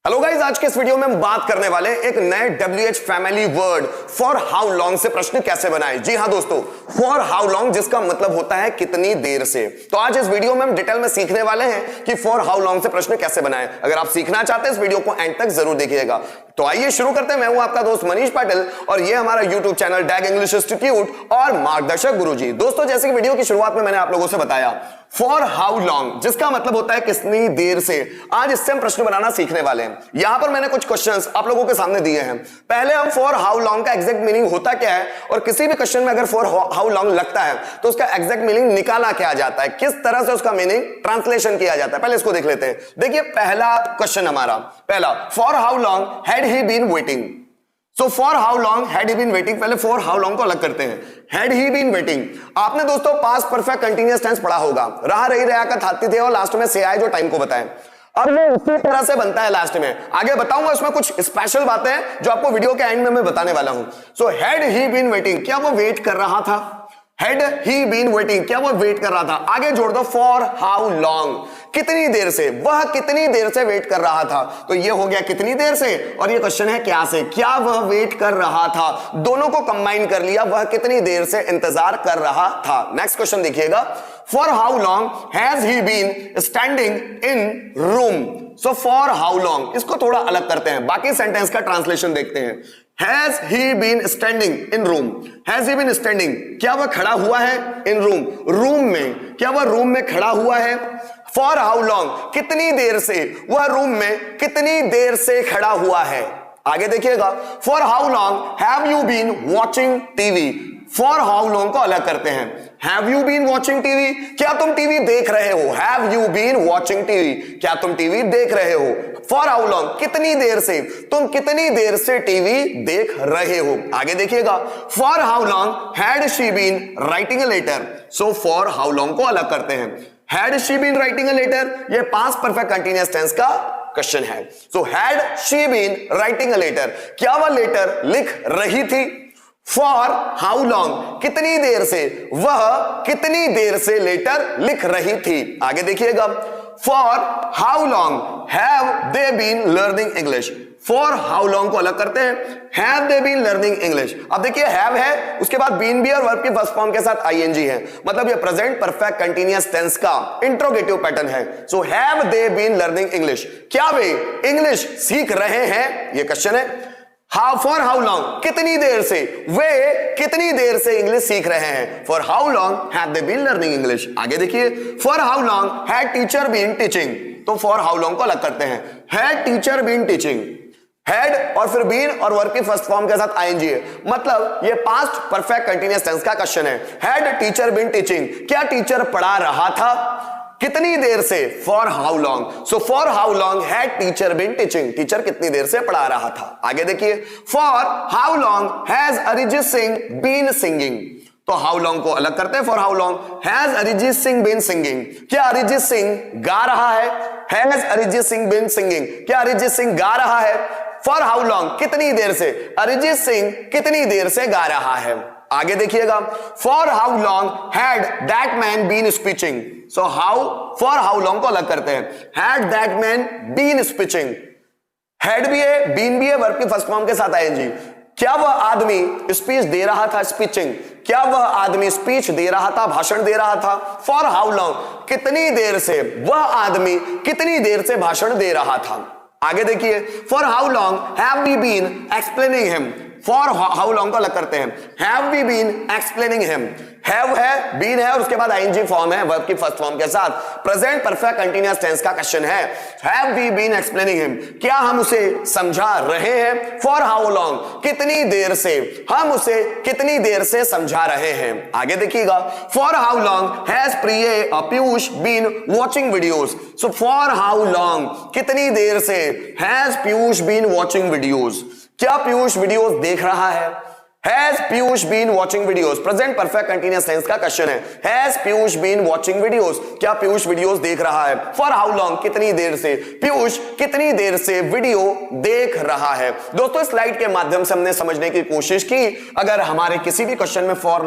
Hello guys, आज के इस वीडियो में हम बात करने वाले एक नए WH family word for how long से प्रश्न कैसे बनाए। जी हां दोस्तों, फॉर हाउ लॉन्ग जिसका मतलब होता है कितनी देर से। तो आज इस वीडियो में हम डिटेल में सीखने वाले हैं कि फॉर हाउ लॉन्ग से प्रश्न कैसे बनाए। अगर आप सीखना चाहते हैं इस वीडियो को एंड तक जरूर देखिएगा। तो आइए शुरू करते हैं। मैं हूं आपका दोस्त मनीष पाटिल और ये हमारा यूट्यूब चैनल डैग इंग्लिश इंस्टीट्यूट और मार्गदर्शक गुरुजी। दोस्तों, जैसे कि वीडियो की शुरुआत में मैंने आप लोगों से बताया फॉर हाउ लॉन्ग जिसका मतलब होता है कितनी देर से। आज इससे हम प्रश्न बनाना सीखने वाले हैं। यहां पर मैंने कुछ क्वेश्चंस आप लोगों के सामने दिए हैं। पहले हम फॉर हाउ लॉन्ग का एग्जैक्ट मीनिंग होता क्या है और किसी भी क्वेश्चन में अगर फॉर हाउ लॉन्ग लगता है तो उसका एग्जैक्ट मीनिंग निकाला क्या जाता है, किस तरह से उसका मीनिंग ट्रांसलेशन किया जाता है, पहले इसको देख लेते हैं। देखिए पहला क्वेश्चन हमारा पहला, for how long had he been waiting. So for how long had he been waiting, पहले फॉर हाउ लॉन्ग को अलग करते हैं। हैड ही बीन वेटिंग, आपने दोस्तों पास्ट परफेक्ट कंटीन्यूअस टेंस पढ़ा होगा। रहा रही रहा का थाती थे और लास्ट में से आए जो टाइम को बताएं। अब वो उसी तरह से बनता है लास्ट में। आगे बताऊंगा उसमें कुछ स्पेशल बातें हैं जो आपको वीडियो के एंड में मैं बताने वाला हूं। So had he been waiting, क्या वो वेट कर रहा था? हैड ही बीन वेटिंग, क्या वो वेट कर रहा था? आगे जोड़ दो फॉर हाउ लॉन्ग, कितनी देर से, वह कितनी देर से वेट कर रहा था। तो ये हो गया कितनी देर से और ये क्वेश्चन है क्या से, क्या वह वेट कर रहा था। दोनों को कंबाइन कर लिया, वह कितनी देर से इंतजार कर रहा था। नेक्स्ट क्वेश्चन देखिएगा, for how long has he been standing in room. So for how long, इसको थोड़ा अलग करते हैं, बाकी सेंटेंस का ट्रांसलेशन देखते हैं। Has he been standing in room? Has he been standing? क्या वह खड़ा हुआ है in room? रूम में, क्या वह रूम में खड़ा हुआ है? For how long? कितनी देर से, वह रूम में कितनी देर से खड़ा हुआ है। आगे देखिएगा, For how long have you been watching TV? For how long को अलग करते हैं। Have you been watching TV? क्या तुम टीवी देख रहे हो? Have you been watching TV? क्या तुम टीवी देख रहे हो? For how long? कितनी देर से, तुम कितनी देर से टीवी देख रहे हो। आगे देखिएगा, For how long had she been writing a letter? So for how long को अलग करते हैं। Had she been writing a letter? ये पास्ट परफेक्ट कंटीन्यूअस टेंस का क्वेश्चन है। So had she been writing a letter? क्या वह letter लिख रही थी? फॉर हाउ लॉन्ग, कितनी देर से, वह कितनी देर से लेटर लिख रही थी। आगे देखिएगा, for how long have they been learning English. For how long को अलग करते हैं, have they been learning English. अब देखिए हैव है, उसके बाद बीन भी और वर्ब की फर्स्ट फॉर्म के साथ आईएनजी है, मतलब ये प्रेजेंट परफेक्ट कंटीन्यूअस टेंस का इंट्रोगेटिव पैटर्न है। So have they been learning English, क्या वे इंग्लिश सीख रहे हैं, ये क्वेश्चन है। हाउ, फॉर हाउ लॉन्ग, कितनी देर से, वे कितनी देर से इंग्लिश सीख रहे हैं। For how long have they been learning English. आगे देखिए, for how long had teacher been teaching. तो फॉर हाउ लॉन्ग को अलग करते हैं, had teacher been teaching. Had और फिर बीन और वर्ब की फर्स्ट फॉर्म के साथ आईएनजी है, मतलब ये पास्ट परफेक्ट कंटीन्यूअस टेंस का क्वेश्चन है। हैड टीचर बीन टीचिंग, क्या टीचर पढ़ा रहा था, कितनी देर से, for how long. So for how long had teacher been teaching, teacher कितनी देर से पढ़ा रहा था। आगे देखिए, for how long has Arijit Singh been singing. तो हाउ लॉन्ग को अलग करते हैं। For how long has Arijit Singh been singing, क्या अरिजीत सिंह गा रहा है। Has Arijit Singh been singing, क्या अरिजीत सिंह गा रहा है। फॉर हाउ लॉन्ग, कितनी देर से, अरिजीत सिंह कितनी देर से गा रहा है। आगे देखिएगा, for how long had that man been speeching. So how, for how long को अलग करते हैं, had that man been speeching. Had भी है, बीन भी है, वर्ब की फर्स्ट फॉर्म के साथ आएंगी। क्या वह आदमी स्पीच दे रहा था, स्पीचिंग, क्या वह आदमी स्पीच दे रहा था, भाषण दे रहा था। फॉर हाउ लॉन्ग, कितनी देर से, वह आदमी कितनी देर से भाषण दे रहा था। आगे देखिए, for how long have we been explaining him. For how long को अलग करते हैं, have we been explaining him. Have है, बीन है और उसके बाद आईएनजी फॉर्म है वर्ब की फर्स्ट फॉर्म के साथ, प्रेजेंट परफेक्ट कंटीन्यूअस टेंस का क्वेश्चन है। Have we been explaining him, क्या हम उसे समझा रहे हैं। फॉर हाउ लॉन्ग, कितनी देर से, हम उसे कितनी देर से समझा रहे हैं। आगे देखिएगा, for how long has Piyush been watching videos. So for how long, कितनी देर से, has Piyush been watching videos, क्या पीयूष वीडियोस देख रहा है। Has Piyush been watching videos? Present perfect continuous tense का क्वेश्चन है. Has Piyush been watching videos? क्या पीयूष वीडियोस देख रहा है? For how long? कितनी देर से? पीयूष कितनी देर से वीडियो देख रहा है? दोस्तों इस स्लाइड के माध्यम से हमने समझने की कोशिश की. अगर हमारे किसी भी क्वेश्चन में for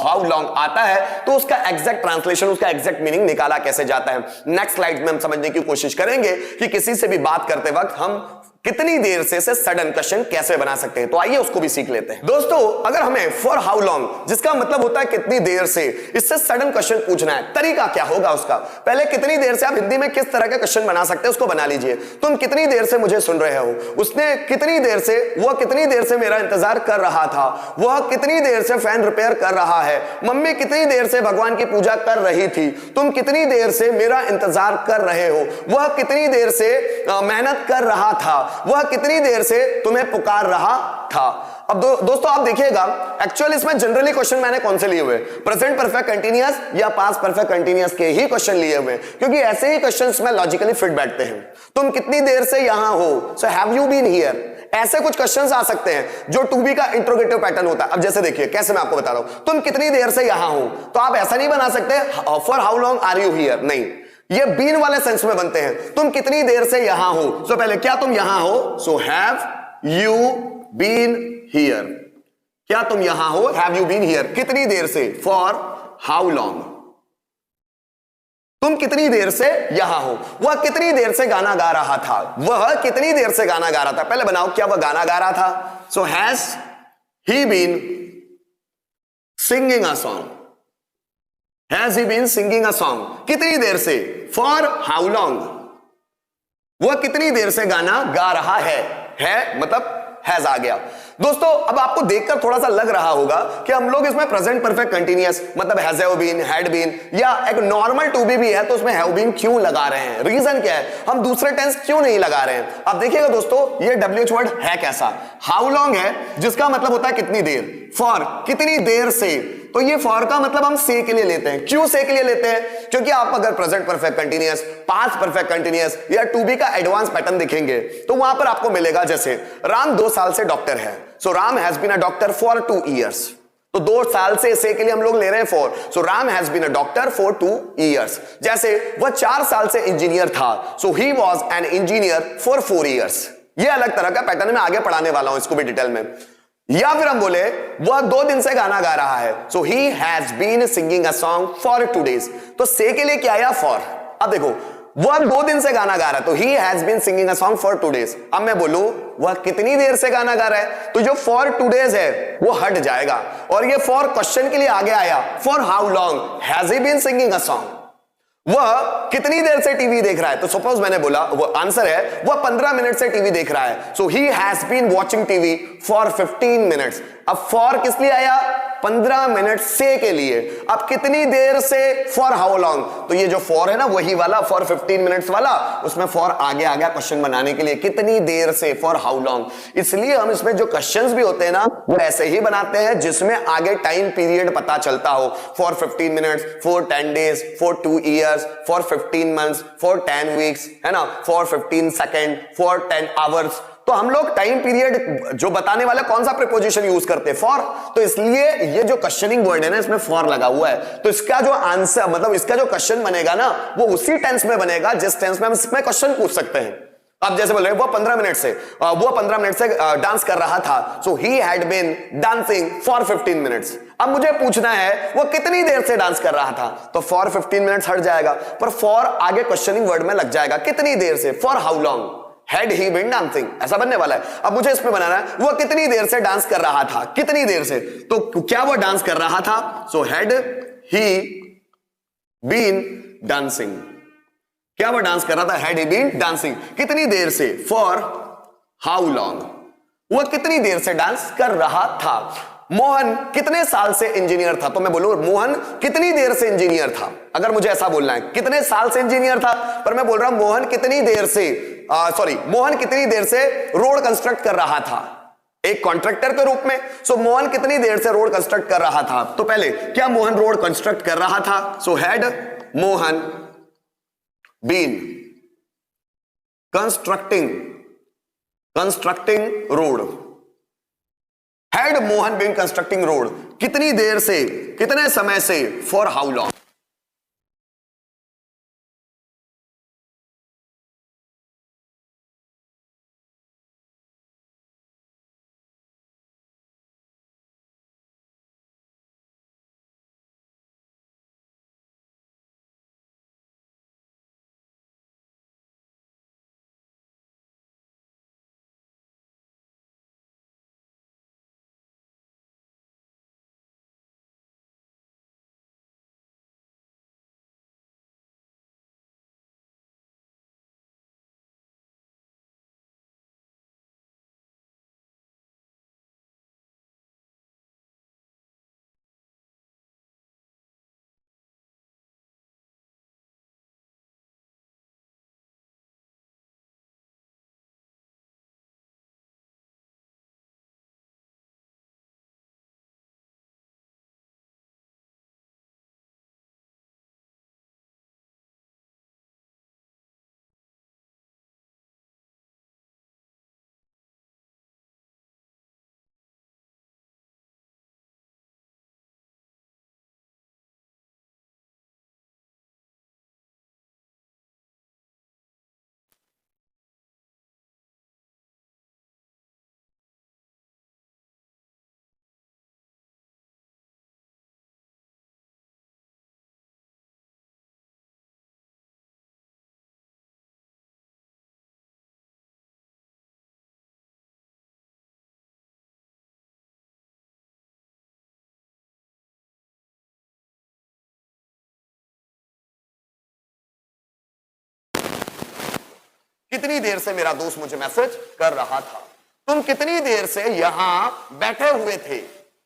how long आता है तो उसका एग्जैक्ट ट्रांसलेशन, उसका एग्जैक्ट मीनिंग निकाला कैसे जाता है. नेक्स्ट स्लाइड में हम समझने की कोशिश करेंगे कि किसी से भी बात करते वक्त हम कितनी देर से सडन क्वेश्चन कैसे बना सकते हैं. तो आइए उसको भी सीख लेते हैं. दोस्तों अगर हमें फॉर हाउ लॉन्ग, जिसका मतलब होता है कितनी देर से, इससे सडन क्वेश्चन पूछना है, तरीका क्या होगा उसका? पहले कितनी देर से आप हिंदी में किस तरह का क्वेश्चन बना सकते हैं उसको बना लीजिए. तुम कितनी देर से मुझे सुन रहे हो? उसने कितनी देर से, वह कितनी देर से मेरा इंतजार कर रहा था? वह कितनी देर से फैन रिपेयर कर रहा है? मम्मी कितनी देर से भगवान की पूजा कर रही थी? तुम कितनी देर से मेरा इंतजार कर रहे हो? वह कितनी देर से मेहनत कर रहा था? वह कितनी देर से तुम्हें पुकार रहा था? अब दोस्तों आप देखिएगा, एक्चुअली इसमें जनरली क्वेश्चन मैंने कौन से लिए हुए, प्रेजेंट परफेक्ट कंटीन्यूअस या पास्ट परफेक्ट कंटीन्यूअस के ही क्वेश्चन लिए हुए, क्योंकि ऐसे ही क्वेश्चंस में लॉजिकली फिट बैठते हैं. तुम कितनी देर से यहां हो? So have you been here? ऐसे कुछ क्वेश्चंस आ सकते हैं जो टू बी का इंट्रोगेटिव पैटर्न होता है. अब जैसे देखिए कैसे मैं आपको बता रहा हूं, तुम कितनी देर से यहां हो, तो आप ऐसा नहीं बना सकते for how long are you here. नहीं, ये बीन वाले सेंस में बनते हैं. तुम कितनी देर से यहां हो, सो पहले क्या तुम यहां हो? So have you been here. क्या तुम यहां हो? Have you been here. कितनी देर से? For how long. तुम कितनी देर से यहां हो? वह कितनी देर से गाना गा रहा था? वह कितनी देर से गाना गा रहा था? पहले बनाओ, क्या वह गाना गा रहा था? So has he been singing a song. Has he been singing a song? कितनी देर से? For how long? वह कितनी देर से गाना गा रहा है मतलब हैज आ गया. दोस्तों अब आपको देखकर थोड़ा सा लग रहा होगा कि हम लोग इसमें प्रेजेंट परफेक्ट कंटीन्यूअस मतलब has have been, had been या एक नॉर्मल टू बी भी है तो उसमें हैव बीन क्यों लगा रहे हैं? रीजन क्या है? हम दूसरे टेंस क्यों नहीं लगा रहे हैं? अब देखिएगा दोस्तों, ये WH वर्ड है कैसा? हाउ लॉन्ग है, जिसका मतलब होता है कितनी देर. फॉर कितनी देर से, तो ये फॉर का मतलब हम से के लिए लेते हैं. क्यों से के लिए लेते हैं? क्योंकि आप अगर present perfect continuous, past perfect continuous या टू बी का एडवांस पैटर्न दिखेंगे तो वहां पर आपको मिलेगा, जैसे राम 2 साल से डॉक्टर है, so Ram has been a doctor for 2 years. तो 2 साल से के लिए हम लोग ले रहे हैं for, so Ram has been a doctor for 2 years. जैसे वह 4 साल से इंजीनियर था, so he was an engineer for 4 years. ये अलग तरह का पैटर्न मैं आगे पढ़ाने वाला हूं इसको भी डिटेल में. या फिर हम बोले वह 2 दिन से गाना गा रहा है, so he has been singing a song for 2 days. तो से के लिए क्या आया? फॉर. अब देखो वह 2 दिन से गाना गा रहा है तो he has been singing a song for 2 days. अब मैं बोलूं वह कितनी देर से गाना गा रहा है, तो जो फॉर 2 days है वो हट जाएगा और ये फॉर क्वेश्चन के लिए आगे आया. For how long has he been singing a song. वह कितनी देर से टीवी देख रहा है, तो सपोज मैंने बोला वो आंसर है वह 15 मिनट से टीवी देख रहा है, so he has been watching TV for 15 minutes. अब फॉर किस लिए आया? 15 मिनट से के लिए. अब कितनी देर से? For how long. तो ये जो फॉर है ना वही वाला फॉर 15 मिनट्स वाला, उसमें फॉर आगे आ गया क्वेश्चन बनाने के लिए. कितनी देर से? For how long. इसलिए हम इसमें जो क्वेश्चंस भी होते हैं ना वो ऐसे ही बनाते हैं जिसमें आगे टाइम पीरियड पता चलता हो. For 15 minutes, for 10 days, for 2 years, for 15 months, for 10 weeks, है ना, फॉर 15 सेकेंड, फॉर 10 hours. तो हम लोग टाइम पीरियड जो बताने वाला कौन सा प्रीपोजिशन यूज करते हैं? फॉर. तो इसलिए ये जो क्वेश्चनिंग वर्ड है ना इसमें फॉर लगा हुआ है. तो इसका जो आंसर मतलब इसका जो क्वेश्चन बनेगा ना वो उसी टेंस में बनेगा जिस टेंस में हम इसमें क्वेश्चन पूछ सकते हैं. अब जैसे बोल रहे हैं वो 15 मिनट से डांस कर रहा था, so he had been dancing for 15 minutes. अब मुझे पूछना है वो कितनी देर से डांस कर रहा था, तो फॉर 15 मिनट्स हट जाएगा पर फॉर आगे क्वेश्चनिंग वर्ड में लग जाएगा. कितनी देर से? For how long had he been dancing, ऐसा बनने वाला है. अब मुझे इसमें बनाना है वो कितनी देर से डांस कर रहा था. कितनी देर से, तो क्या वो डांस कर रहा था? So had he been dancing. क्या वो डांस कर रहा था? Had he been dancing. कितनी देर से? For how long. वो कितनी देर से डांस कर रहा था. मोहन कितने साल से इंजीनियर था, तो मैं बोलूं मोहन कितनी देर से इंजीनियर था. अगर मुझे ऐसा बोलना है कितने साल से इंजीनियर था, पर मैं बोल रहा हूं मोहन कितनी देर से मोहन कितनी देर से रोड कंस्ट्रक्ट कर रहा था एक कॉन्ट्रैक्टर के रूप में. सो मोहन कितनी देर से रोड कंस्ट्रक्ट कर रहा था. तो पहले क्या मोहन रोड कंस्ट्रक्ट कर रहा था? So had Mohan been constructing road. Had Mohan been constructing road, कितनी देर से, कितने समय से, फॉर हाउ लॉन्ग। कितनी देर से मेरा दोस्त मुझे मैसेज कर रहा था। तुम कितनी देर से यहां बैठे हुए थे,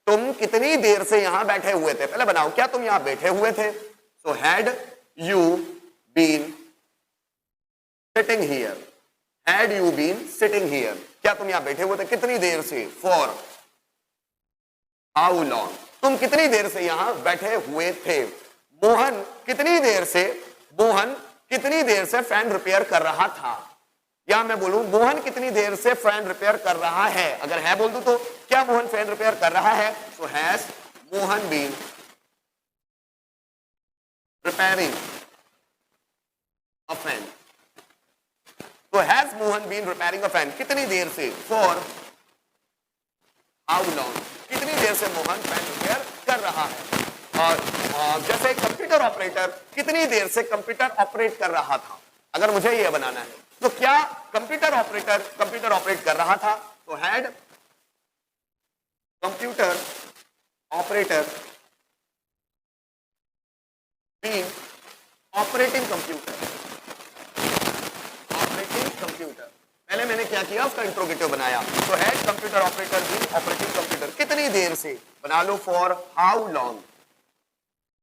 तुम कितनी देर से यहां बैठे हुए थे। पहले बनाओ, क्या तुम यहां बैठे हुए थे। So had you been sitting here, had you been sitting here, क्या तुम यहां बैठे हुए थे, कितनी देर से, फॉर हाउ लॉन्ग, तुम कितनी देर से यहां बैठे हुए थे। मोहन कितनी देर से, मोहन कितनी देर से फैन रिपेयर कर रहा था, या मैं बोलूं मोहन कितनी देर से फैन रिपेयर कर रहा है। अगर है बोल दूं तो क्या मोहन फैन रिपेयर कर रहा है। So has Mohan been repairing a fan, तो has Mohan been repairing a fan, कितनी देर से, फॉर हाउ लॉन्ग, कितनी देर से मोहन फैन रिपेयर कर रहा है। और जैसे कंप्यूटर ऑपरेटर कितनी देर से कंप्यूटर ऑपरेट कर रहा था। अगर मुझे यह बनाना है तो क्या कंप्यूटर ऑपरेट कर रहा था। तो had computer operator been operating computer, पहले मैंने क्या किया, उसका इंट्रोगेटिव बनाया। तो had computer operator been operating computer, कितनी देर से, बना लो फॉर हाउ लॉन्ग,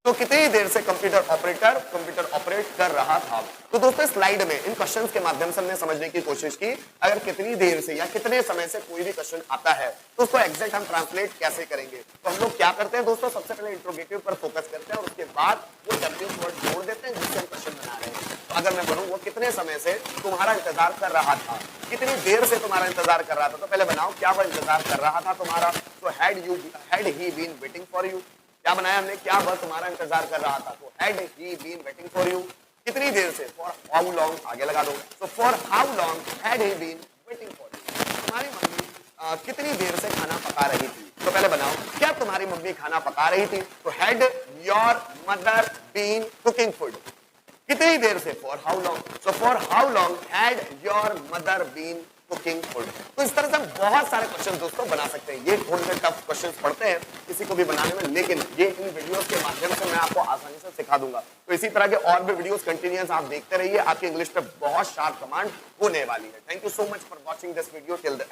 तो कितनी देर से कंप्यूटर ऑपरेट कर रहा था। तो दोस्तों स्लाइड में इन क्वेश्चंस के माध्यम से हमने समझने की कोशिश की, अगर कितनी देर से या कितने समय से कोई भी क्वेश्चन आता है तो उसको एग्जैक्ट हम ट्रांसलेट कैसे करेंगे। तो हम लोग क्या करते हैं दोस्तों, सबसे पहले इंट्रोगेटिव पर फोकस करते हैं और उसके बाद वो डब्ल्यू वर्ड जोड़ देते हैं जिससे हम क्वेश्चन बना रहे हैं। तो अगर मैं बोलूं वो कितने समय से तुम्हारा इंतजार कर रहा था, कितनी देर से तुम्हारा इंतजार कर रहा था, तो पहले बनाओ क्या वो इंतजार कर रहा था तुम्हारा। तो had he been waiting for you, क्या बनाया हमने, क्या वह तुम्हारा इंतजार कर रहा था। तो had he been waiting for you, कितनी देर से, फॉर हाउ लॉन्ग, आगे लगा दो। तो for how long had he been waiting for you, तुम्हारी मम्मी कितनी देर से खाना पका रही थी। तो पहले बनाओ क्या तुम्हारी मम्मी खाना पका रही थी। तो had your mother been cooking food, कितनी देर से, for how long. So for how long had your mother been cooking food. तो इस तरह से हम बहुत सारे क्वेश्चन दोस्तों बना सकते हैं। ये थोड़े से टफ क्वेश्चन पढ़ते हैं किसी को भी बनाने में, लेकिन ये इन वीडियोस के माध्यम से मैं आपको आसानी से सिखा दूंगा। तो इसी तरह के और भी वीडियोस कंटिन्यूअस आप देखते रहिए, आपकी इंग्लिश पे बहुत शार्प कमांड होने वाली है। Thank you so much for watching this video till the